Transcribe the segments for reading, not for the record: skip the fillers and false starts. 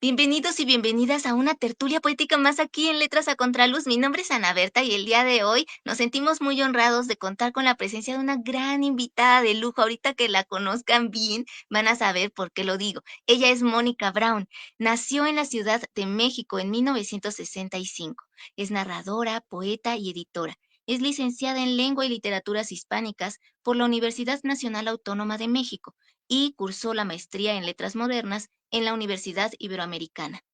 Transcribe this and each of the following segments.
Bienvenidos y bienvenidas a una tertulia poética más aquí en Letras a Contraluz. Mi nombre es Ana Berta y el día de hoy nos sentimos muy honrados de contar con la presencia de una gran invitada de lujo. Ahorita que la conozcan bien, van a saber por qué lo digo. Ella es Mónica Brown. Nació en la Ciudad de México en 1965. Es narradora, poeta y editora. Es licenciada en Lengua y Literaturas Hispánicas por la Universidad Nacional Autónoma de México y cursó la maestría en Letras Modernas en la Universidad Iberoamericana.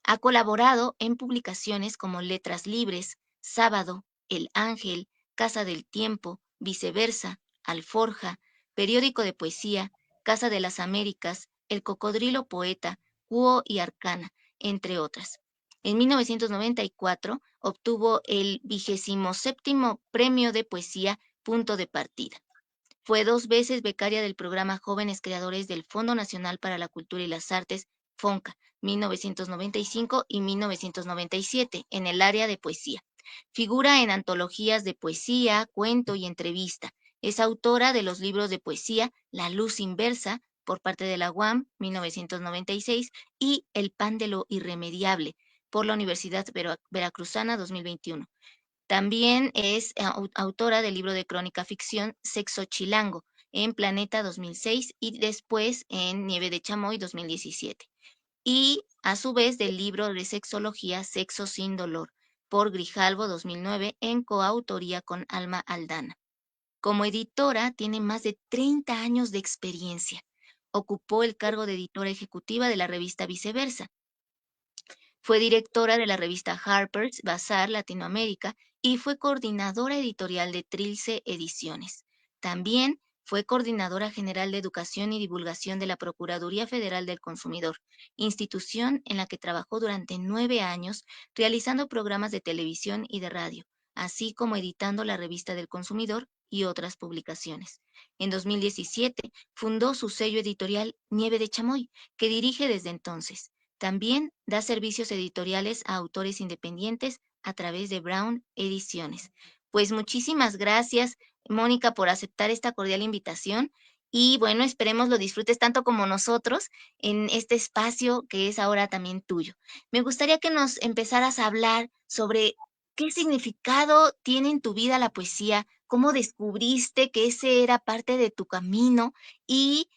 Ha colaborado en publicaciones como Letras Libres, Sábado, El Ángel, Casa del Tiempo, Viceversa, Alforja, Periódico de Poesía, Casa de las Américas, El Cocodrilo Poeta, Cuo y Arcana, entre otras. En 1994 obtuvo el 27º Premio de Poesía Punto de Partida. Fue 2 veces becaria del programa Jóvenes Creadores del Fondo Nacional para la Cultura y las Artes, FONCA, 1995 y 1997, en el área de poesía. Figura en antologías de poesía, cuento y entrevista. Es autora de los libros de poesía La Luz Inversa, por parte de la UAM, 1996, y El Pan de lo Irremediable, por la Universidad Veracruzana, 2021. También es autora del libro de crónica ficción Sexo Chilango en Planeta 2006 y después en Nieve de Chamoy 2017. Y a su vez del libro de sexología Sexo sin dolor por Grijalvo 2009 en coautoría con Alma Aldana. Como editora tiene más de 30 años de experiencia. Ocupó el cargo de editora ejecutiva de la revista Viceversa. Fue directora de la revista Harper's Bazaar Latinoamérica y fue coordinadora editorial de Trilce Ediciones. También fue coordinadora general de Educación y Divulgación de la Procuraduría Federal del Consumidor, institución en la que trabajó durante 9 años realizando programas de televisión y de radio, así como editando la Revista del Consumidor y otras publicaciones. En 2017 fundó su sello editorial Nieve de Chamoy, que dirige desde entonces. También da servicios editoriales a autores independientes a través de Brown Ediciones. Pues muchísimas gracias, Mónica, por aceptar esta cordial invitación y bueno, esperemos lo disfrutes tanto como nosotros en este espacio que es ahora también tuyo. Me gustaría que nos empezaras a hablar sobre qué significado tiene en tu vida la poesía, cómo descubriste que ese era parte de tu camino y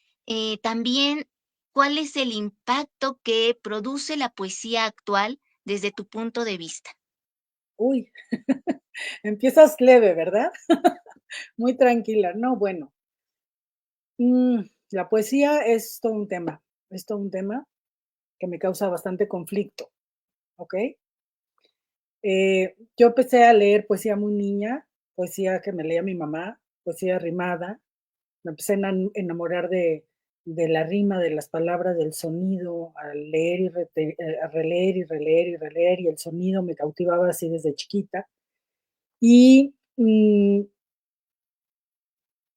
también ¿cuál es el impacto que produce la poesía actual desde tu punto de vista? Uy, empiezas leve, ¿verdad? Muy tranquila. No, bueno, la poesía es todo un tema que me causa bastante conflicto, ¿ok? Yo empecé a leer poesía muy niña, poesía que me leía mi mamá, poesía rimada. Me empecé a enamorar de la rima, de las palabras, del sonido, al leer y a releer y releer y releer, y el sonido me cautivaba así desde chiquita. Y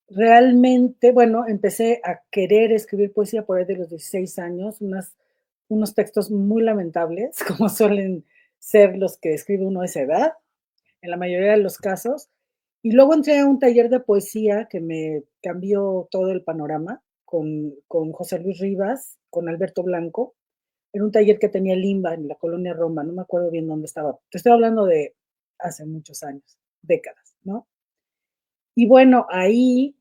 realmente, bueno, empecé a querer escribir poesía por ahí de los 16 años, unos textos muy lamentables, como suelen ser los que escribe uno a esa edad, en la mayoría de los casos. Y luego entré a un taller de poesía que me cambió todo el panorama con José Luis Rivas, con Alberto Blanco. Era un taller que tenía Limba en la colonia Roma, no me acuerdo bien dónde estaba. Te estoy hablando de hace muchos años, décadas, ¿no? Y bueno, ahí,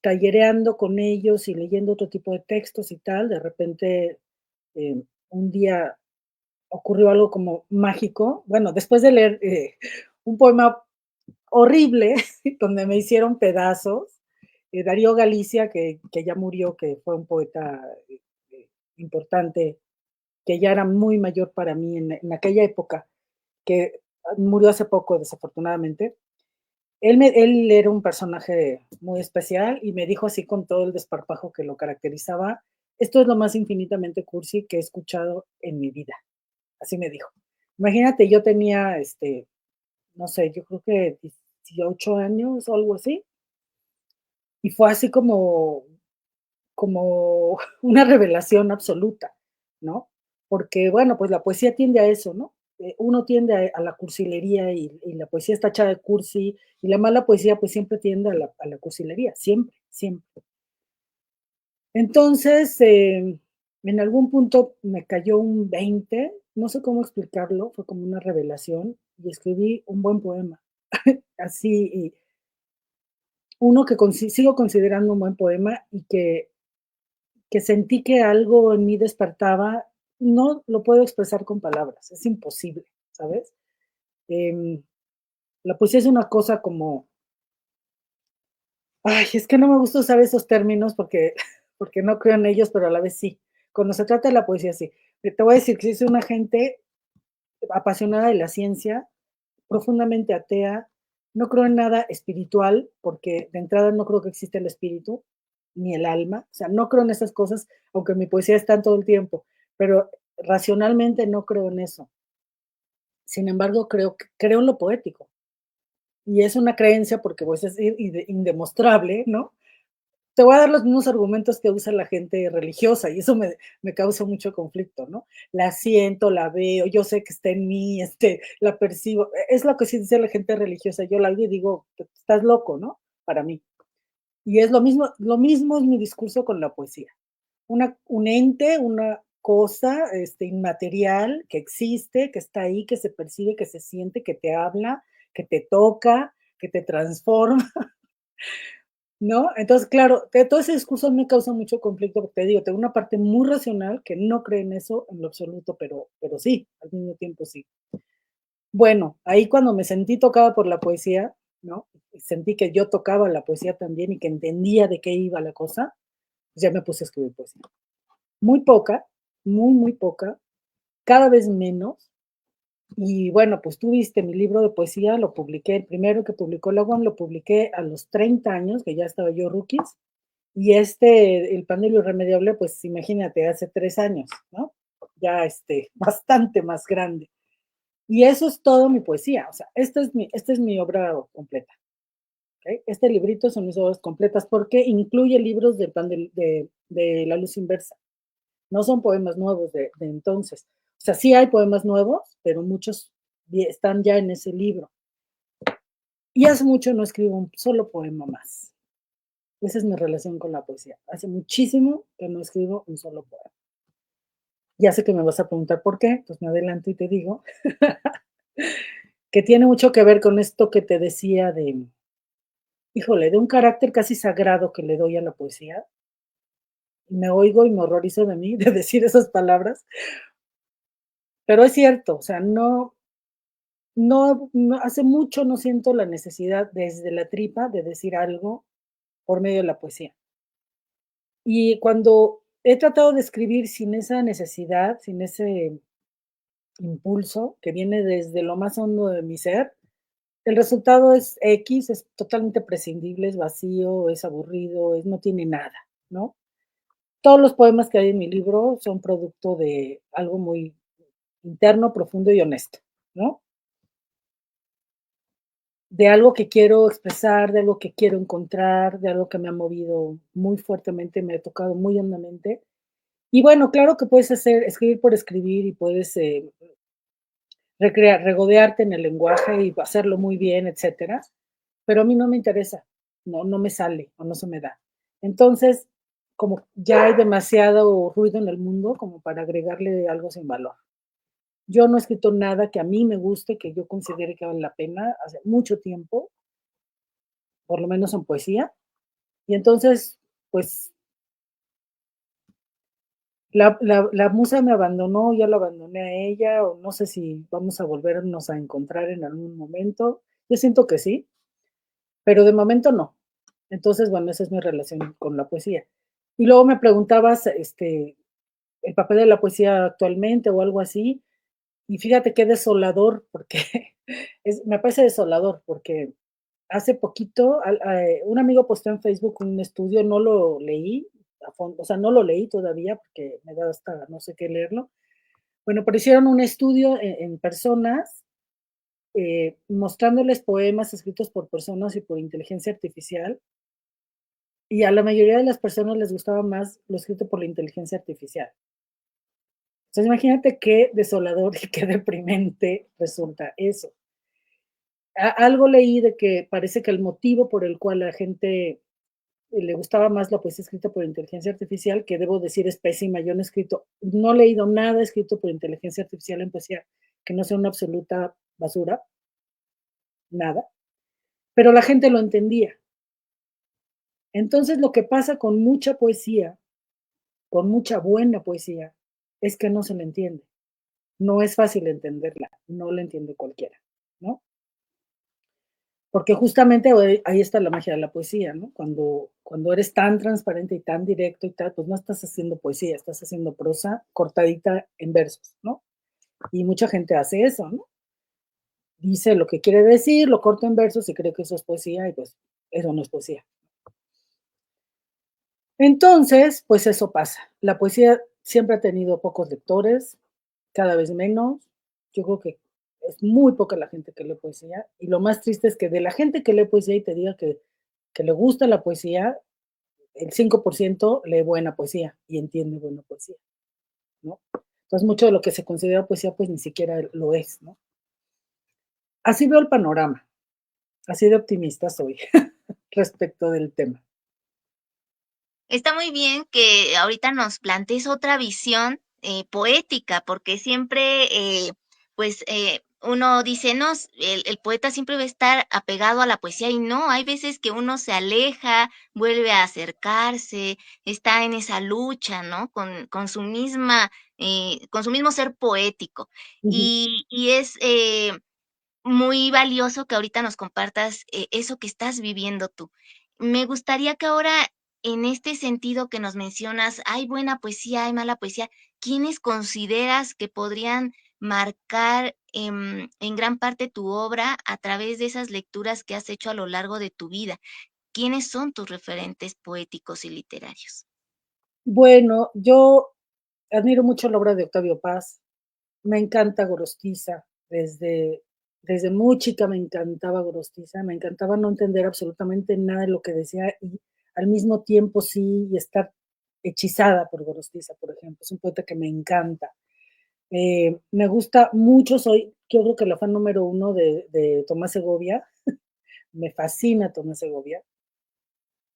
tallereando con ellos y leyendo otro tipo de textos y tal, de repente, un día ocurrió algo como mágico. Bueno, después de leer, un poema horrible, donde me hicieron pedazos, Darío Galicia, que ya murió, que fue un poeta, importante, que ya era muy mayor para mí en aquella época, que murió hace poco, desafortunadamente. Él era un personaje muy especial y me dijo así con todo el desparpajo que lo caracterizaba, esto es lo más infinitamente cursi que he escuchado en mi vida. Así me dijo. Imagínate, yo tenía, no sé, yo creo que 18 años o algo así, y fue así como una revelación absoluta, ¿no? Porque, bueno, pues la poesía tiende a eso, ¿no? Uno tiende a la cursilería y la poesía está hecha de cursi, y la mala poesía pues siempre tiende a la cursilería, siempre, siempre. Entonces, En algún punto me cayó un 20, no sé cómo explicarlo, fue como una revelación y escribí un buen poema. Así, y uno que sigo considerando un buen poema y que sentí que algo en mí despertaba, no lo puedo expresar con palabras, es imposible, ¿sabes? Em, la poesía es una cosa como, ay, es que no me gusta usar esos términos porque, porque no creo en ellos, pero a la vez sí. Cuando se trata de la poesía, sí. Te voy a decir que soy una gente apasionada de la ciencia, profundamente atea, no creo en nada espiritual, porque de entrada no creo que exista el espíritu, ni el alma, o sea, no creo en esas cosas, aunque mi poesía está todo el tiempo, pero racionalmente no creo en eso. Sin embargo, creo en lo poético, y es una creencia porque pues es indemostrable, ¿no? Te voy a dar los mismos argumentos que usa la gente religiosa y eso me causa mucho conflicto, ¿no? La siento, la veo, yo sé que está en mí, la percibo. Es lo que sí dice la gente religiosa. Yo la oigo y digo, estás loco, ¿no? Para mí. Y es lo mismo es mi discurso con la poesía. Un ente, una cosa inmaterial que existe, que está ahí, que se percibe, que se siente, que te habla, que te toca, que te transforma. ¿No? Entonces, claro, todo ese discurso me causa mucho conflicto, porque te digo, tengo una parte muy racional que no cree en eso en lo absoluto, pero sí, al mismo tiempo sí. Bueno, ahí cuando me sentí tocada por la poesía, ¿no? Sentí que yo tocaba la poesía también y que entendía de qué iba la cosa, pues ya me puse a escribir poesía. Muy poca, muy poca, cada vez menos. Y bueno, pues tú viste mi libro de poesía, lo publiqué, el primero que publicó la UAM, lo publiqué a los 30 años, que ya estaba yo rookies. Y el pan de lo irremediable, pues imagínate, hace 3 años, ¿no? Ya bastante más grande. Y eso es todo mi poesía, o sea, esta es mi obra completa. ¿Okay? Este librito son mis obras completas porque incluye libros del pan de la luz inversa. No son poemas nuevos de entonces. O sea, sí hay poemas nuevos, pero muchos están ya en ese libro. Y hace mucho no escribo un solo poema más. Esa es mi relación con la poesía. Hace muchísimo que no escribo un solo poema. Ya sé que me vas a preguntar por qué, pues me adelanto y te digo que tiene mucho que ver con esto que te decía híjole, de un carácter casi sagrado que le doy a la poesía. Me oigo y me horrorizo de mí, de decir esas palabras, pero es cierto, o sea, no, hace mucho no siento la necesidad desde la tripa de decir algo por medio de la poesía. Y cuando he tratado de escribir sin esa necesidad, sin ese impulso que viene desde lo más hondo de mi ser, el resultado es X, es totalmente prescindible, es vacío, es aburrido, no tiene nada, ¿no? Todos los poemas que hay en mi libro son producto de algo muy interno, profundo y honesto, ¿no? De algo que quiero expresar, de algo que quiero encontrar, de algo que me ha movido muy fuertemente, me ha tocado muy hondamente. Y bueno, claro que puedes escribir por escribir y puedes regodearte en el lenguaje y hacerlo muy bien, etcétera, pero a mí no me interesa, no me sale o no se me da. Entonces, como ya hay demasiado ruido en el mundo como para agregarle algo sin valor. Yo no he escrito nada que a mí me guste, que yo considere que vale la pena hace mucho tiempo, por lo menos en poesía. Y entonces, pues la musa me abandonó, yo la abandoné a ella, o no sé si vamos a volvernos a encontrar en algún momento. Yo siento que sí, pero de momento no. Entonces, bueno, esa es mi relación con la poesía. Y luego me preguntabas, el papel de la poesía actualmente o algo así, y fíjate qué desolador, porque me parece desolador, porque hace poquito un amigo posteó en Facebook un estudio, no lo leí a fondo, o sea, no lo leí todavía porque me da hasta no sé qué leerlo. Bueno, pero hicieron un estudio en personas mostrándoles poemas escritos por personas y por inteligencia artificial, y a la mayoría de las personas les gustaba más lo escrito por la inteligencia artificial. Entonces, imagínate qué desolador y qué deprimente resulta eso. Algo leí de que parece que el motivo por el cual la gente le gustaba más la poesía escrita por inteligencia artificial, que debo decir es pésima. Yo no he leído nada escrito por inteligencia artificial en poesía que no sea una absoluta basura, nada, pero la gente lo entendía. Entonces, lo que pasa con mucha poesía, con mucha buena poesía, es que no se le entiende. No es fácil entenderla, no la entiende cualquiera, ¿no? Porque justamente ahí está la magia de la poesía, ¿no? Cuando eres tan transparente y tan directo y tal, pues no estás haciendo poesía, estás haciendo prosa cortadita en versos, ¿no? Y mucha gente hace eso, ¿no? Dice lo que quiere decir, lo corta en versos y cree que eso es poesía y pues eso no es poesía. Entonces, pues eso pasa. La poesía siempre ha tenido pocos lectores, cada vez menos. Yo creo que es muy poca la gente que lee poesía y lo más triste es que de la gente que lee poesía y te diga que le gusta la poesía, el 5% lee buena poesía y entiende buena poesía, ¿no? Entonces, mucho de lo que se considera poesía, pues ni siquiera lo es, ¿no? Así veo el panorama, así de optimista soy respecto del tema. Está muy bien que ahorita nos plantees otra visión poética, porque siempre, pues, uno dice, no, el poeta siempre va a estar apegado a la poesía y no, hay veces que uno se aleja, vuelve a acercarse, está en esa lucha, ¿no? Con su mismo ser poético. Ujú. Y es muy valioso que ahorita nos compartas, eso que estás viviendo tú. Me gustaría que ahora, en este sentido que nos mencionas, hay buena poesía, hay mala poesía, ¿quiénes consideras que podrían marcar, en gran parte tu obra a través de esas lecturas que has hecho a lo largo de tu vida? ¿Quiénes son tus referentes poéticos y literarios? Bueno, yo admiro mucho la obra de Octavio Paz. Me encanta Gorostiza. Desde muy chica me encantaba Gorostiza. Me encantaba no entender absolutamente nada de lo que decía y al mismo tiempo sí y estar hechizada por Gorostiza, por ejemplo. Es un poeta que me encanta. Me gusta mucho, yo creo que la fan número uno de Tomás Segovia. Me fascina Tomás Segovia.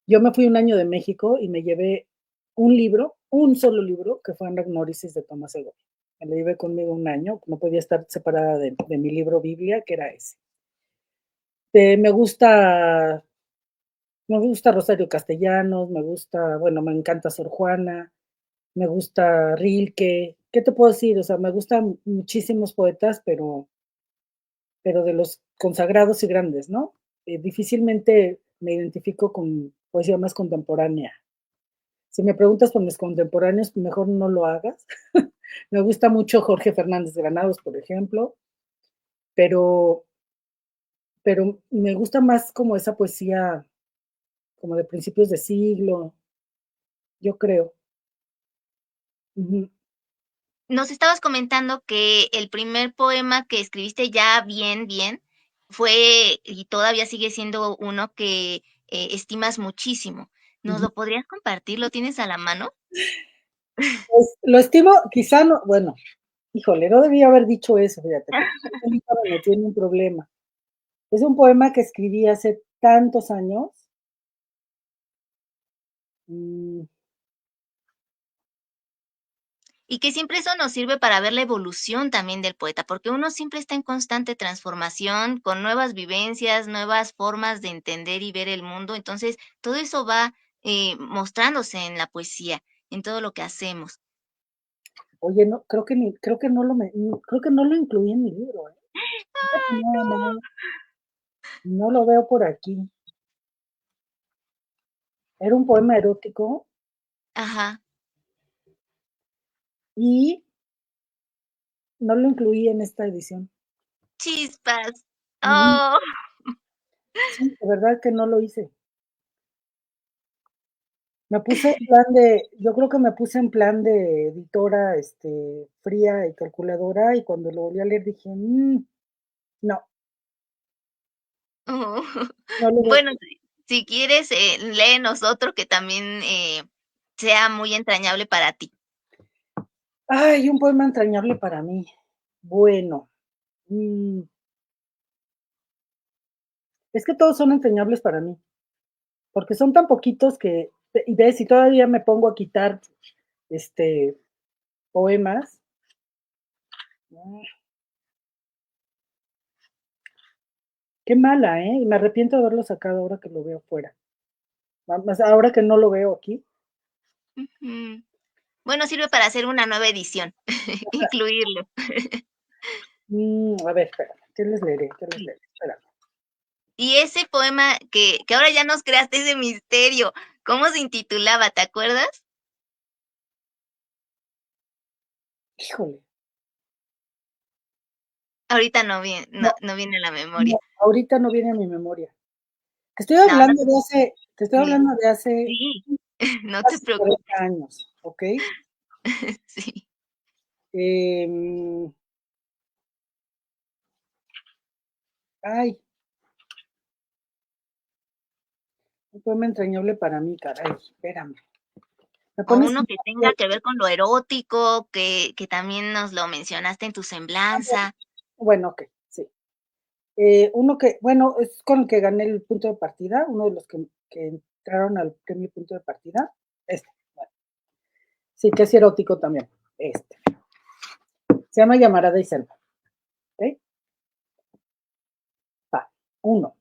Yo me fui un año de México y me llevé un libro, un solo libro, que fue Anagnórisis de Tomás Segovia. Me lo llevé conmigo un año, no podía estar separada de mi libro Biblia, que era ese. Eh, me gusta, me gusta Rosario Castellanos, bueno, me encanta Sor Juana, me gusta Rilke. ¿Qué te puedo decir? O sea, me gustan muchísimos poetas, pero de los consagrados y grandes, ¿no? Difícilmente me identifico con poesía más contemporánea. Si me preguntas por mis contemporáneos, mejor no lo hagas. Me gusta mucho Jorge Fernández Granados, por ejemplo, pero, pero me gusta más como esa poesía como de principios de siglo, yo creo. Ujú, Nos estabas comentando que el primer poema que escribiste ya bien, bien, fue y todavía sigue siendo uno que, estimas muchísimo. ¿Nos ujú. lo podrías compartir? ¿Lo tienes a la mano? Pues, lo estimo, quizá no, bueno, híjole, no debía haber dicho eso, fíjate, porque ahorita me metí en un problema. Es un poema que escribí hace tantos años. mm, Y que siempre eso nos sirve para ver la evolución también del poeta, porque uno siempre está en constante transformación, con nuevas vivencias, nuevas formas de entender y ver el mundo. Entonces, todo eso va, mostrándose en la poesía, en todo lo que hacemos. Oye, no, creo que no lo incluí en mi libro, ¿eh? Fíjate Ay, nada no. más, no lo veo por aquí. Era un poema erótico Ajá. y no lo incluí en esta edición. Chispas. Ujú. Oh, Sí, de verdad que no lo hice. Me puse en plan de yo creo que me puse en plan de editora, fría y calculadora, y cuando lo volví a leer dije: no, oh. no lo voy". Bueno, si quieres, léenos otro que también, sea muy entrañable para ti. Ay, un poema entrañable para mí. Bueno, mm, es que todos son entrañables para mí. porque son tan poquitos que, y ves, si todavía me pongo a quitar este, poemas. Qué mala, ¿eh? Y me arrepiento de haberlo sacado ahora que lo veo fuera. Más ahora que no lo veo aquí. Ujú. Bueno, sirve para hacer una nueva edición, incluirlo. A ver, espérame, ¿qué les leeré? ¿Qué les Sí. leeré? Espérame. Y ese poema que ahora ya nos creaste ese misterio, ¿cómo se intitulaba? ¿Te acuerdas? Híjole, Ahorita no viene, no, no, no viene a la memoria. no, ahorita no viene a mi memoria. No, no te Te estoy sí, hablando de hace sí, no te casi 40 preocupes. años, ¿ok? Sí. Em, ay, un poema entrañable para mí, caray, espérame. Me O pones uno en que tenga que ver con lo erótico, que también nos lo mencionaste en tu semblanza. bueno, okey, sí. Uno que, bueno, es con el que gané el punto de partida, uno de los que entraron al premio punto de partida, este, bueno, sí, que es erótico también, este. Se llama Llamarada y Selva, ¿okey? Va, 1.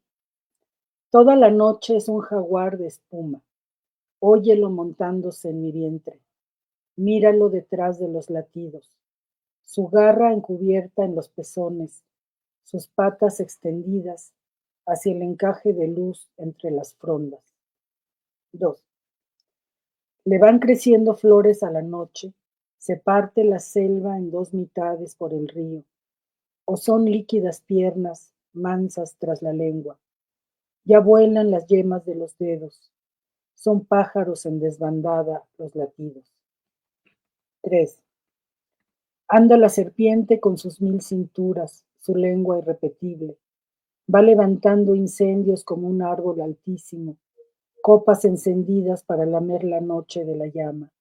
Toda la noche es un jaguar de espuma, óyelo montándose en mi vientre, míralo detrás de los latidos, su garra encubierta en los pezones, sus patas extendidas hacia el encaje de luz entre las frondas. 2. Le van creciendo flores a la noche, se parte la selva en dos mitades por el río, o son líquidas piernas, mansas tras la lengua. Ya vuelan las yemas de los dedos, son pájaros en desbandada los latidos. 3. Anda la serpiente con sus mil cinturas, su lengua irrepetible. Va levantando incendios como un árbol altísimo, copas encendidas para lamer la noche de la llama.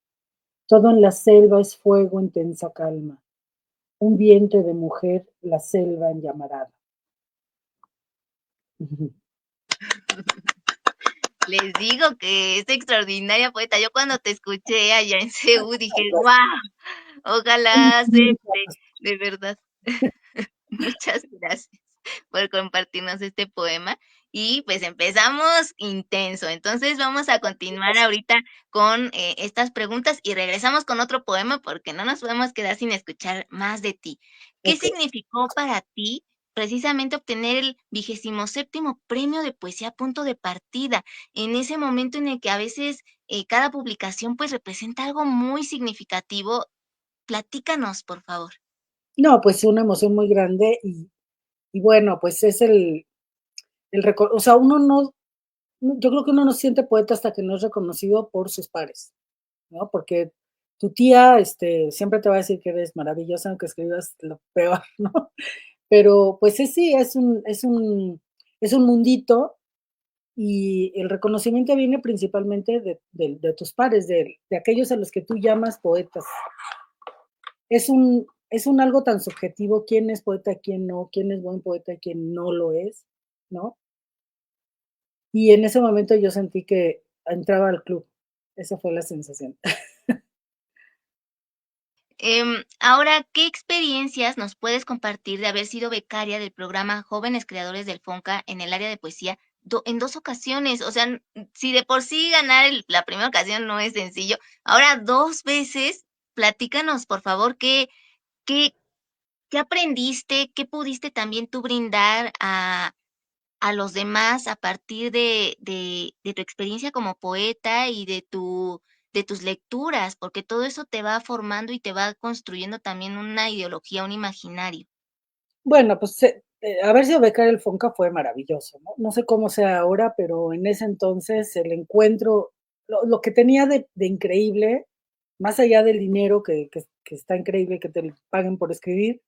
Todo en la selva es fuego en tensa calma. Un vientre de mujer, la selva en llamarada. Les digo que es extraordinaria poeta. Yo cuando te escuché allá en Ceú dije: "Guau, ojalá acepte", de verdad. Muchas gracias por compartirnos este poema. Y pues empezamos intenso. Entonces vamos a continuar ahorita con estas preguntas y regresamos con otro poema porque no nos podemos quedar sin escuchar más de ti. ¿Qué Ok. significó para ti precisamente obtener el 27º premio de poesía Punto de Partida? En ese momento en el que a veces cada publicación pues representa algo muy significativo. Platícanos, por favor. No, pues una emoción muy grande y bueno, pues es o sea, uno no, yo creo que uno no se siente poeta hasta que no es reconocido por sus pares, ¿no? Porque tu tía, siempre te va a decir que eres maravillosa, aunque escribas lo peor, ¿no? Pero pues sí, es un mundito y el reconocimiento viene principalmente de tus pares, de aquellos a los que tú llamas poetas. Es un algo tan subjetivo, quién es poeta, quién no, quién es buen poeta, quién no lo es, ¿no? Y en ese momento yo sentí que entraba al club. Esa fue la sensación. Ahora, ¿qué experiencias nos puedes compartir de haber sido becaria del programa Jóvenes Creadores del FONCA en el área de poesía en 2 ocasiones? O sea, si de por sí ganar la primera ocasión no es sencillo, ahora 2 veces, platícanos, por favor, qué, qué aprendiste, qué pudiste también tú brindar a los demás a partir de tu experiencia como poeta y de tus lecturas, porque todo eso te va formando y te va construyendo también una ideología, un imaginario. Bueno, pues, haber sido becaria del FONCA fue maravilloso, ¿no? No sé cómo sea ahora, pero en ese entonces el encuentro, lo que tenía de increíble, más allá del dinero que está increíble que te paguen por escribir,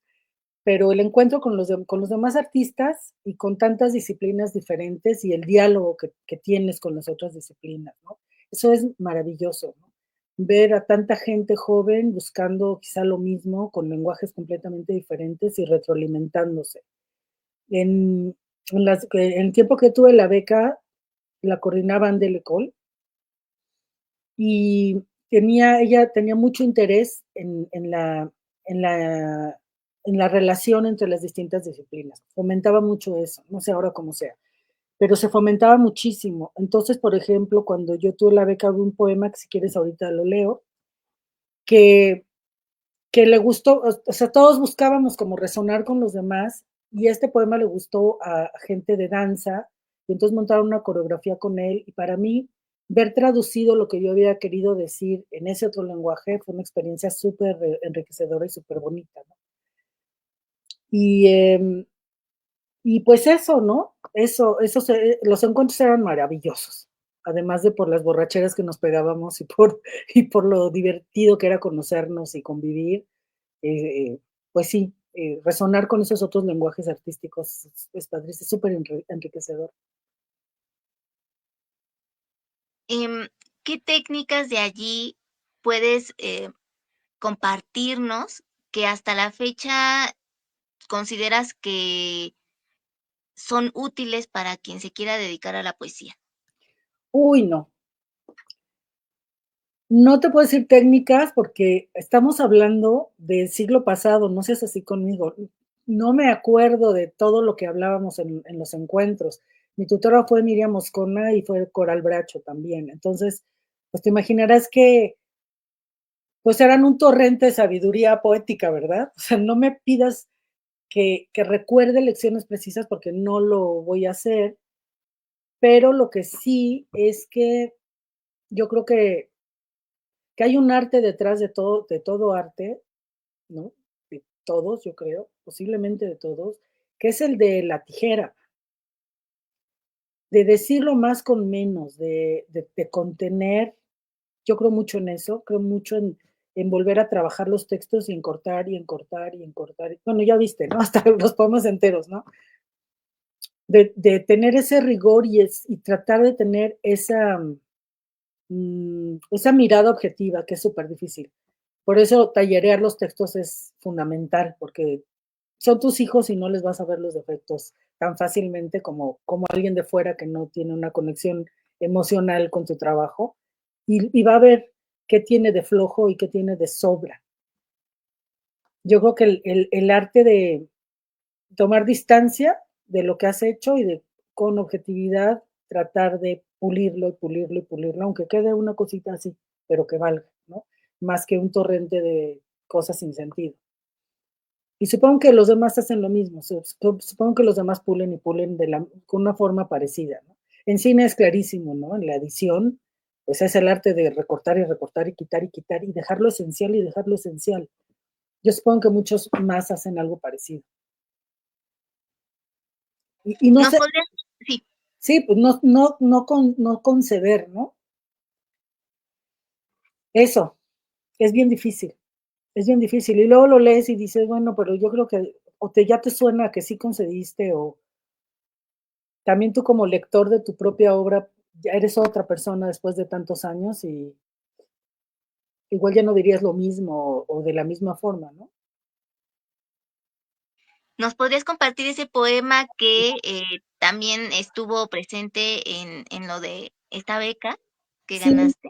pero el encuentro con los demás artistas y con tantas disciplinas diferentes y el diálogo que tienes con las otras disciplinas, ¿no? Eso es maravilloso, ¿no? Ver a tanta gente joven buscando quizá lo mismo, con lenguajes completamente diferentes y retroalimentándose. En, en el tiempo que tuve la beca, la coordinaba Anne Lecole, y ella tenía mucho interés en la, en la relación entre las distintas disciplinas. Fomentaba mucho eso, no sé ahora cómo sea, pero se fomentaba muchísimo. Entonces, por ejemplo, cuando yo tuve la beca, hubo un poema que si quieres ahorita lo leo, que, que le gustó, o sea, todos buscábamos como resonar con los demás y este poema le gustó a gente de danza y entonces montaron una coreografía con él y para mí ver traducido lo que yo había querido decir en ese otro lenguaje fue una experiencia súper enriquecedora y súper bonita, ¿no? Y, y pues eso, ¿no? Los encuentros eran maravillosos, además de por las borracheras que nos pegábamos y por lo divertido que era conocernos y convivir, pues sí, resonar con esos otros lenguajes artísticos es padrísimo, es súper enriquecedor. Em, ¿Qué técnicas de allí puedes, compartirnos que hasta la fecha consideras que son útiles para quien se quiera dedicar a la poesía? Uy, no, no te puedo decir técnicas porque estamos hablando del siglo pasado, no seas así conmigo. No me acuerdo de todo lo que hablábamos en los encuentros. Mi tutora fue Miriam Moscona y fue Coral Bracho también. Entonces, pues te imaginarás que pues eran un torrente de sabiduría poética, ¿verdad? O sea, no me pidas que recuerde lecciones precisas porque no lo voy a hacer, pero lo que sí es que yo creo que hay un arte detrás de todo arte, ¿no? De todos, yo creo, posiblemente de todos, que es el de la tijera, de decirlo más con menos, de contener. Yo creo mucho en eso, creo mucho en volver a trabajar los textos y en cortar y en cortar y en cortar. Bueno, ya viste, ¿no? Hasta los poemas enteros, ¿no? De tener ese rigor y tratar de tener esa mirada objetiva, que es súper difícil. Por eso tallerear los textos es fundamental, porque son tus hijos y no les vas a ver los defectos tan fácilmente como alguien de fuera que no tiene una conexión emocional con tu trabajo y va a ver qué tiene de flojo y qué tiene de sobra. Yo creo que el arte de tomar distancia de lo que has hecho y de con objetividad tratar de pulirlo y pulirlo y pulirlo, aunque quede una cosita así, pero que valga, ¿no? Más que un torrente de cosas sin sentido. Y supongo que los demás hacen lo mismo, supongo que los demás pulen y pulen con una forma parecida, ¿no? En cine es clarísimo, ¿no? En la edición, pues es el arte de recortar y recortar y quitar y dejar lo esencial y dejar lo esencial. Yo supongo que muchos más hacen algo parecido. Y no ¿Nos sé, podrías? Sí, sí, pues no conceber, ¿no? Eso, es bien difícil, es bien difícil. Y luego lo lees y dices, bueno, pero yo creo que ya te suena que sí concediste o también tú como lector de tu propia obra, ya eres otra persona después de tantos años y igual ya no dirías lo mismo o de la misma forma, ¿no? ¿nos podrías compartir ese poema que, también estuvo presente en lo de esta beca que Sí, ganaste?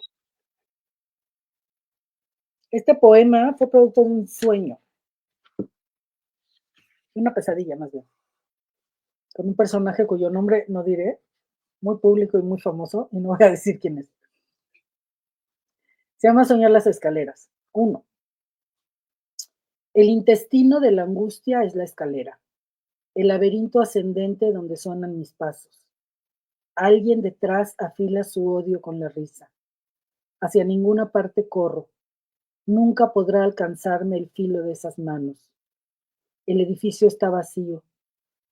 este poema fue producto de un sueño, una pesadilla más bien, con un personaje cuyo nombre no diré, muy público y muy famoso, y no voy a decir quién es. Se llama Soñar las escaleras. Uno, el intestino de la angustia es la escalera, el laberinto ascendente donde suenan mis pasos. Alguien detrás afila su odio con la risa. Hacia ninguna parte corro. Nunca podrá alcanzarme el filo de esas manos. El edificio está vacío.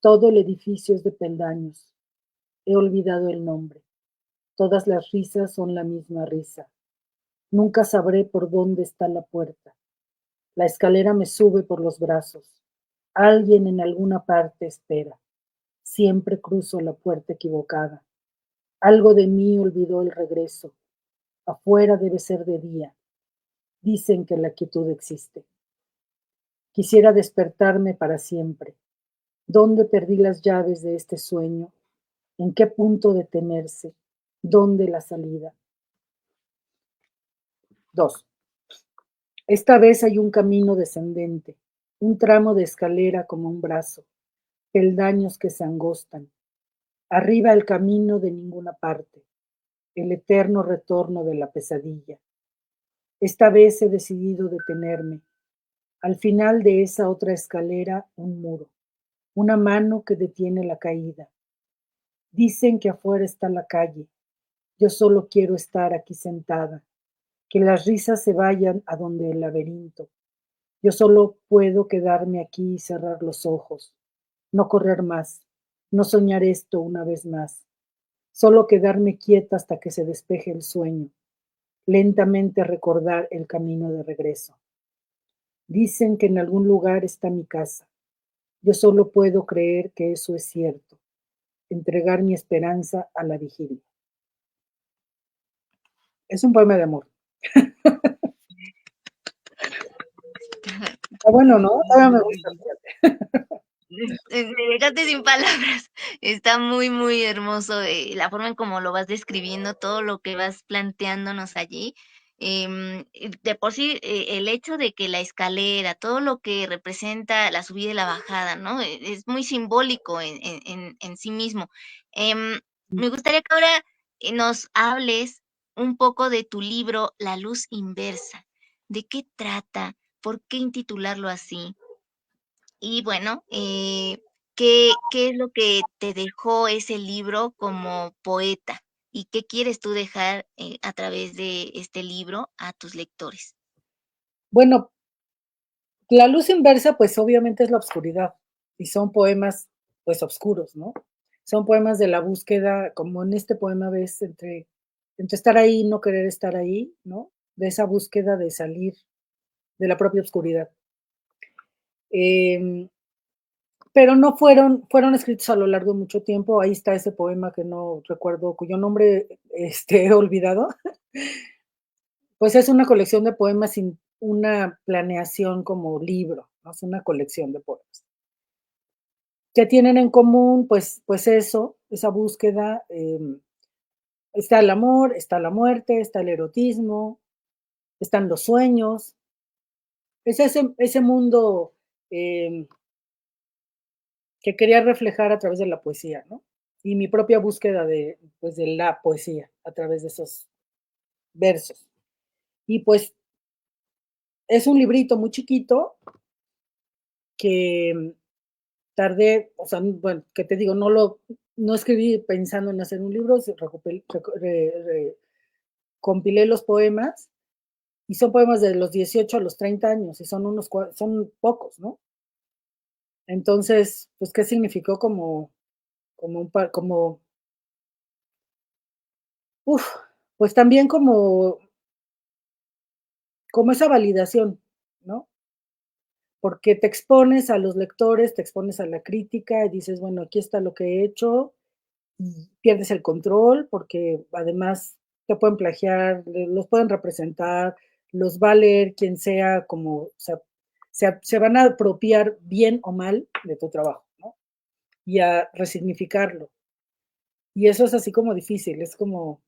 Todo el edificio es de peldaños. He olvidado el nombre. Todas las risas son la misma risa. Nunca sabré por dónde está la puerta. La escalera me sube por los brazos. Alguien en alguna parte espera. Siempre cruzo la puerta equivocada. Algo de mí olvidó el regreso. Afuera debe ser de día. Dicen que la quietud existe. Quisiera despertarme para siempre. ¿Dónde perdí las llaves de este sueño? ¿En qué punto detenerse? ¿Dónde la salida? 2. Esta vez hay un camino descendente, un tramo de escalera como un brazo, peldaños que se angostan. Arriba el camino de ninguna parte, el eterno retorno de la pesadilla. Esta vez he decidido detenerme. Al final de esa otra escalera, un muro, una mano que detiene la caída. Dicen que afuera está la calle. Yo solo quiero estar aquí sentada, que las risas se vayan a donde el laberinto. Yo solo puedo quedarme aquí y cerrar los ojos, no correr más, no soñar esto una vez más, solo quedarme quieta hasta que se despeje el sueño, lentamente recordar el camino de regreso. Dicen que en algún lugar está mi casa. Yo solo puedo creer que eso es cierto, entregar mi esperanza a la vigilia. Es un poema de amor. Está bueno, ¿no? Todavía me gusta, fíjate. Me dejaste sin palabras. Está muy, muy hermoso, la forma en cómo lo vas describiendo, todo lo que vas planteándonos allí. De por sí, el hecho de que la escalera, todo lo que representa la subida y la bajada, ¿no? Es muy simbólico en sí mismo. Em, Me gustaría que ahora, nos hables un poco de tu libro La luz inversa. ¿De qué trata? ¿Por qué intitularlo así? Y bueno, ¿qué es lo que te dejó ese libro como poeta? ¿Y qué quieres tú dejar, a través de este libro a tus lectores? Bueno, la luz inversa, pues obviamente es la oscuridad y son poemas, pues oscuros, ¿no? Son poemas de la búsqueda, como en este poema ves, entre estar ahí y no querer estar ahí, ¿no? De esa búsqueda de salir de la propia oscuridad. Em, pero no fueron escritos a lo largo de mucho tiempo. Ahí está ese poema que no recuerdo, cuyo nombre, he olvidado. Pues es una colección de poemas sin una planeación como libro, ¿no? Es una colección de poemas. ¿Qué tienen en común? Pues eso, esa búsqueda, está el amor, está la muerte, está el erotismo, están los sueños. Es ese mundo, em, que quería reflejar a través de la poesía, ¿no? Y mi propia búsqueda pues, de la poesía a través de esos versos. Y pues es un librito muy chiquito que tardé, o sea, bueno, que te digo, no escribí pensando en hacer un libro, compilé los poemas y son poemas de los 18 a los 30 años y son pocos, ¿no? Entonces, pues, ¿qué significó? Como, uf, pues también como esa validación, ¿no? Porque te expones a los lectores, te expones a la crítica y dices, bueno, aquí está lo que he hecho, y pierdes el control porque además te pueden plagiar, los pueden representar, los va a leer quien sea, como, o sea, se van a apropiar bien o mal de tu trabajo, ¿no? Y a resignificarlo. Y eso es así como difícil, es como,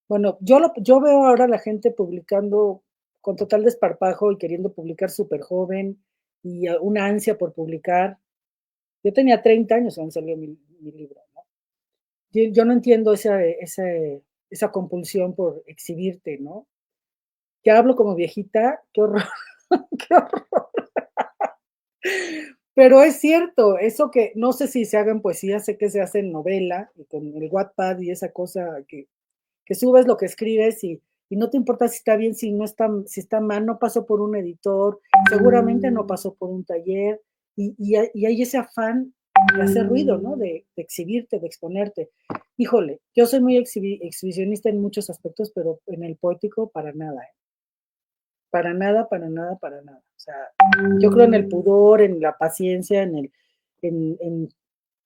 bueno, yo veo ahora a la gente publicando con total desparpajo y queriendo publicar súper joven y una ansia por publicar. Yo tenía 30 años cuando salió mi libro, ¿no? Yo no entiendo esa compulsión por exhibirte, ¿no? Ya hablo como viejita, qué horror, qué horror. Pero es cierto, eso que no sé si se haga en poesía, sé que se hace en novela y con el Wattpad y esa cosa que subes lo que escribes y no te importa si está bien, si está mal, no pasó por un editor, seguramente no pasó por un taller, y hay ese afán de hacer ruido, ¿no? De exhibirte, de exponerte. Híjole, yo soy muy exhibicionista en muchos aspectos, pero en el poético para nada, ¿eh? Para nada, para nada, para nada. O sea, yo creo en el pudor, en la paciencia, en, en,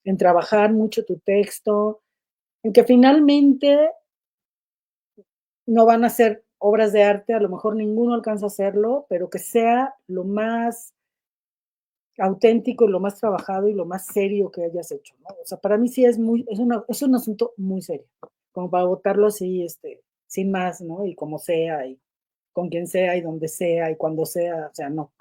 en trabajar mucho tu texto, en que finalmente no van a ser obras de arte, a lo mejor ninguno alcanza a hacerlo, pero que sea lo más auténtico y lo más trabajado y lo más serio que hayas hecho, ¿no? O sea, para mí sí es un asunto muy serio. como para botarlo así, sin más, ¿no? Y como sea, y con quien sea, y donde sea, y cuando sea, o sea, no.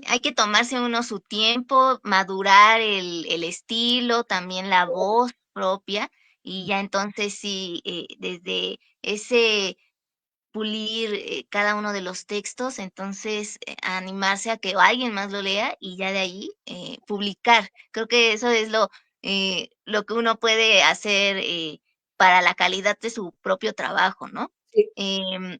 Hay que tomarse uno su tiempo, madurar el estilo, también la voz propia, y ya entonces sí, desde ese pulir, cada uno de los textos, entonces, animarse a que alguien más lo lea y ya de ahí, publicar. Creo que eso es lo que uno puede hacer, para la calidad de su propio trabajo, ¿no? Sí, Em,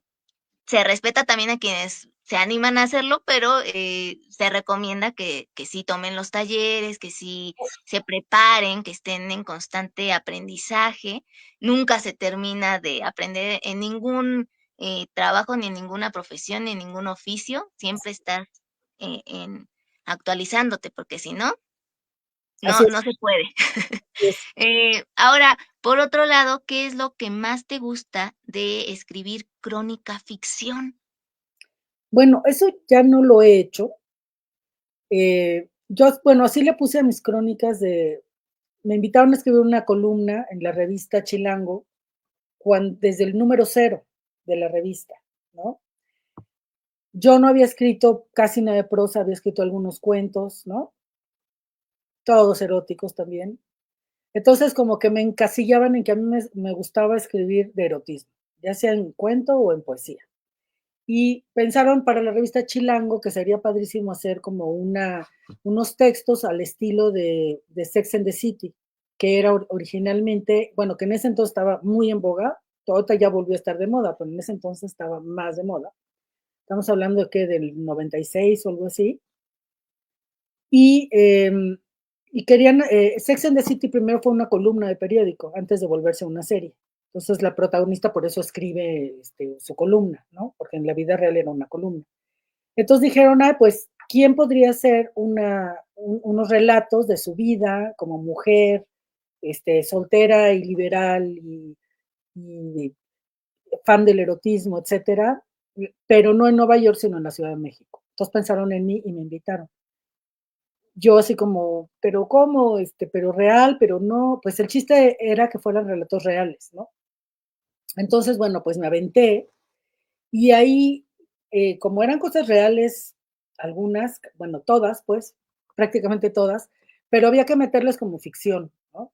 Se respeta también a quienes se animan a hacerlo, pero, se recomienda que sí tomen los talleres, que sí se preparen, que estén en constante aprendizaje. Nunca se termina de aprender en ningún, trabajo, ni en ninguna profesión, ni en ningún oficio. Siempre estás, en actualizándote, porque si no, así no se puede. es. Ahora, por otro lado, ¿qué es lo que más te gusta de escribir crónica ficción? Bueno, eso ya no lo he hecho. Yo, bueno, así le puse a mis crónicas de me invitaron a escribir una columna en la revista Chilango, desde el número cero de la revista, ¿no? Yo no había escrito casi nada de prosa, había escrito algunos cuentos, ¿no? Todos eróticos también. Entonces, como que me encasillaban en que a mí me gustaba escribir de erotismo, ya sea en cuento o en poesía. Y pensaron para la revista Chilango que sería padrísimo hacer como unos textos al estilo de Sex and the City, que era originalmente, bueno, que en ese entonces estaba muy en boga, ahorita ya volvió a estar de moda, pero en ese entonces estaba más de moda. Estamos hablando de que del 96 o algo así. Y, y querían, Sex and the City primero fue una columna de periódico antes de volverse una serie. Entonces la protagonista por eso escribe su columna, ¿no? Porque en la vida real era una columna. Entonces dijeron, ah, pues, ¿quién podría hacer unos relatos de su vida como mujer, soltera y liberal y fan del erotismo, etcétera? Pero no en Nueva York, sino en la Ciudad de México. Entonces pensaron en mí y me invitaron. Yo así como, pero ¿cómo? Pero real, pero no. Pues el chiste era que fueran relatos reales, ¿no? Entonces, bueno, pues me aventé y ahí, como eran cosas reales, algunas, bueno, todas, pues, prácticamente todas, pero había que meterles como ficción, ¿no?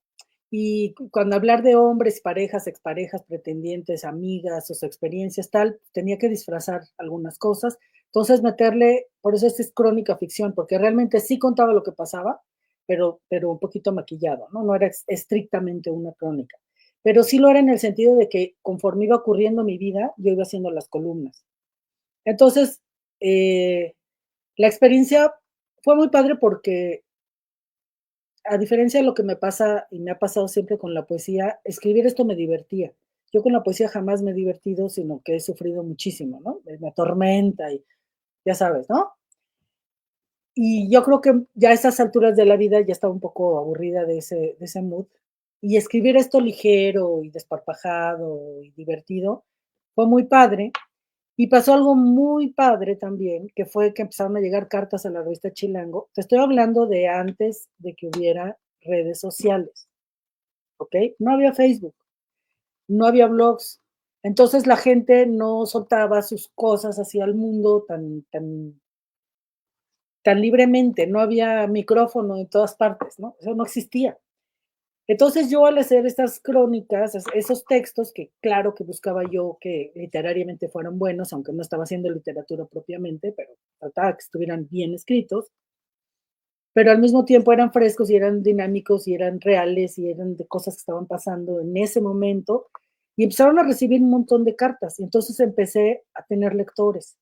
Y cuando hablar de hombres, parejas, exparejas, pretendientes, amigas, sus experiencias, tal, tenía que disfrazar algunas cosas. Entonces, meterle, por eso es crónica ficción, porque realmente sí contaba lo que pasaba, pero un poquito maquillado, ¿no? No era estrictamente una crónica. Pero sí lo era en el sentido de que conforme iba ocurriendo mi vida, yo iba haciendo las columnas. Entonces, eh, la experiencia fue muy padre porque a diferencia de lo que me pasa y me ha pasado siempre con la poesía, escribir esto me divertía. Yo con la poesía jamás me he divertido, sino que he sufrido muchísimo, ¿no? Me atormenta y ya sabes, ¿no? Y yo creo que ya a estas alturas de la vida ya estaba un poco aburrida de ese mood. Y escribir esto ligero y desparpajado y divertido fue muy padre. Y pasó algo muy padre también, que fue que empezaron a llegar cartas a la revista Chilango. Te estoy hablando de antes de que hubiera redes sociales, ¿ok? No había Facebook, no había blogs. Entonces la gente no soltaba sus cosas hacia el mundo tan libremente, no había micrófono en todas partes, ¿no? Eso no existía. Entonces yo al hacer estas crónicas, esos textos que claro que buscaba yo que literariamente fueran buenos, aunque no estaba haciendo literatura propiamente, pero trataba que estuvieran bien escritos, pero al mismo tiempo eran frescos y eran dinámicos y eran reales y eran de cosas que estaban pasando en ese momento y empezaron a recibir un montón de cartas y entonces empecé a tener lectores,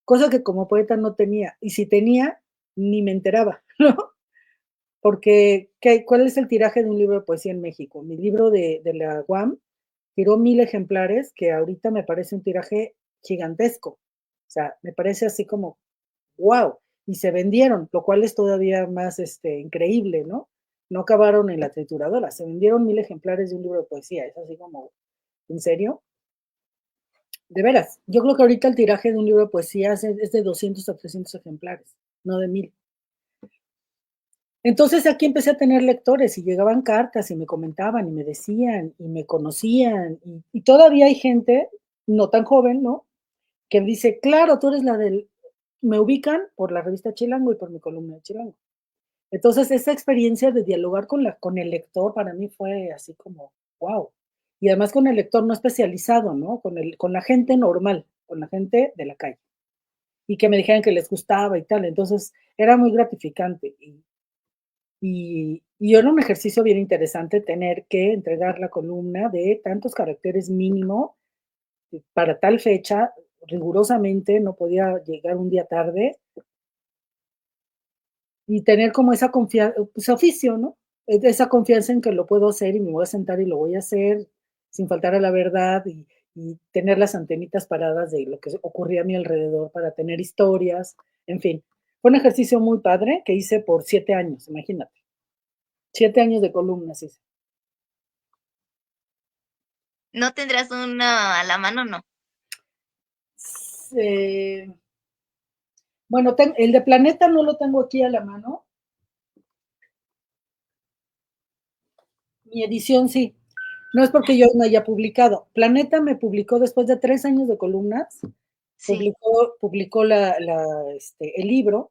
cosa que como poeta no tenía y si tenía ni me enteraba, ¿no? Porque, ¿cuál es el tiraje de un libro de poesía en México? Mi libro de la UAM tiró 1000 ejemplares, que ahorita me parece un tiraje gigantesco. O sea, me parece así como, wow. Y se vendieron, lo cual es todavía más increíble, ¿no? No acabaron en la trituradora, se vendieron 1000 ejemplares de un libro de poesía. Es así como, ¿en serio? De veras, yo creo que ahorita el tiraje de un libro de poesía es de 200 a 300 ejemplares, no de 1000. Entonces, aquí empecé a tener lectores y llegaban cartas y me comentaban y me decían y me conocían y todavía hay gente, no tan joven, ¿no? Que dice: "Claro, tú eres la del", me ubican por la revista Chilango y por mi columna de Chilango. Entonces, esa experiencia de dialogar con el lector para mí fue así como, guau. Y además con el lector no especializado, ¿no? Con la gente normal, con la gente de la calle. Y que me dijeran que les gustaba y tal. Entonces, era muy gratificante. Y era un ejercicio bien interesante tener que entregar la columna de tantos caracteres mínimo, para tal fecha, rigurosamente, no podía llegar un día tarde, y tener como esa confianza, pues, oficio, ¿no? Esa confianza en que lo puedo hacer y me voy a sentar y lo voy a hacer sin faltar a la verdad y tener las antenitas paradas de lo que ocurría a mi alrededor para tener historias, en fin. Fue un ejercicio muy padre que hice por 7 años, imagínate. 7 años de columnas hice. ¿No tendrás una a la mano? No. Eh, bueno, el de Planeta no lo tengo aquí a la mano. Mi edición sí. No es porque yo no haya publicado. Planeta me publicó después de 3 años de columnas, Sí. publicó el libro,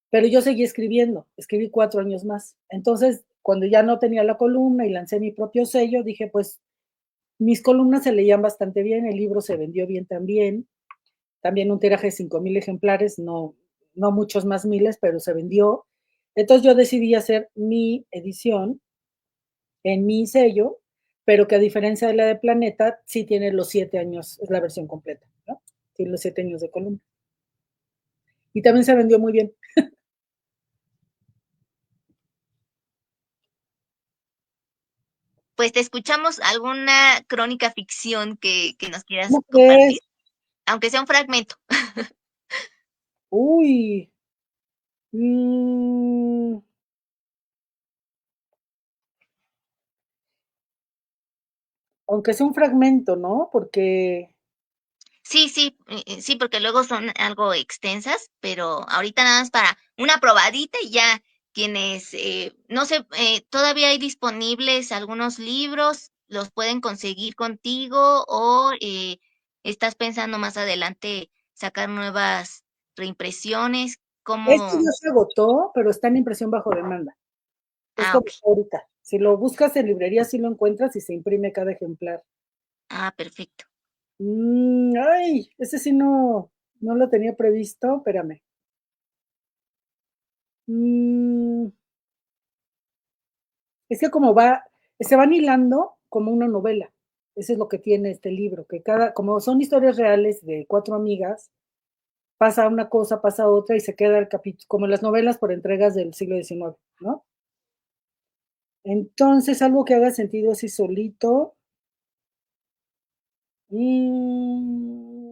pero yo seguí escribiendo, escribí 4 años más. Entonces, cuando ya no tenía la columna y lancé mi propio sello, dije, pues, mis columnas se leían bastante bien, el libro se vendió bien también un tiraje de 5,000 ejemplares, no muchos más miles, pero se vendió. Entonces, yo decidí hacer mi edición en mi sello, pero que a diferencia de la de Planeta, sí tiene los 7 años, es la versión completa, ¿no? Tiene los 7 años de columna. Y también se vendió muy bien. Pues, ¿te escuchamos alguna crónica ficción que nos quieras ¿Cómo compartir? crees? Aunque sea un fragmento. Uy, mm, aunque sea un fragmento, ¿no? Porque Sí, sí, sí, porque luego son algo extensas, pero ahorita nada más para una probadita y ya quienes, no sé, todavía hay disponibles algunos libros, ¿los pueden conseguir contigo o, estás pensando más adelante sacar nuevas reimpresiones? este ¿Cómo? ya se agotó, pero está en impresión bajo demanda. Es Ah, como okey. ahorita. Si lo buscas en librería, sí lo encuentras y se imprime cada ejemplar. Ah, perfecto. Ay, ese sí no lo tenía previsto, espérame. Mm, es que se van hilando como una novela. Eso es lo que tiene este libro, que como son historias reales de 4 amigas, pasa una cosa, pasa otra y se queda el capítulo, como las novelas por entregas del siglo XIX, ¿no? Entonces, algo que haga sentido así solito. mm,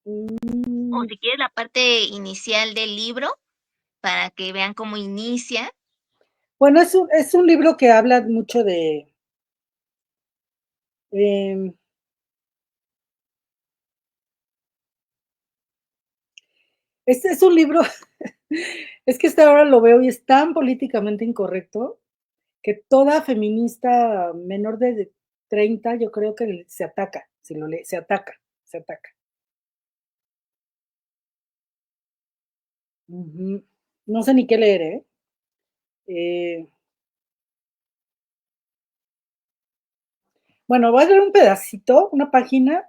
O mm, si quieres la parte inicial del libro para que vean cómo inicia. bueno, es un libro que habla mucho de, em, este es un libro, es que hasta ahora lo veo y es tan políticamente incorrecto, que toda feminista menor de 30, yo creo que se ataca, si lo lee, se ataca. Ujú. No sé ni qué leer, ¿eh? Eh, bueno, voy a leer un pedacito, una página,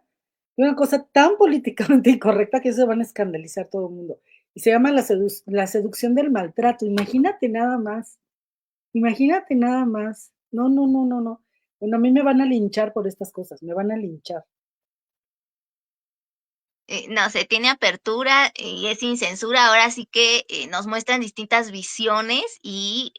de una cosa tan políticamente incorrecta que se van a escandalizar todo el mundo. Y se llama La seducción del maltrato. Imagínate nada más. No, no, no, no, no. Bueno, a mí me van a linchar por estas cosas, me van a linchar. No, se tiene apertura y es sin censura. Ahora sí que, nos muestran distintas visiones y,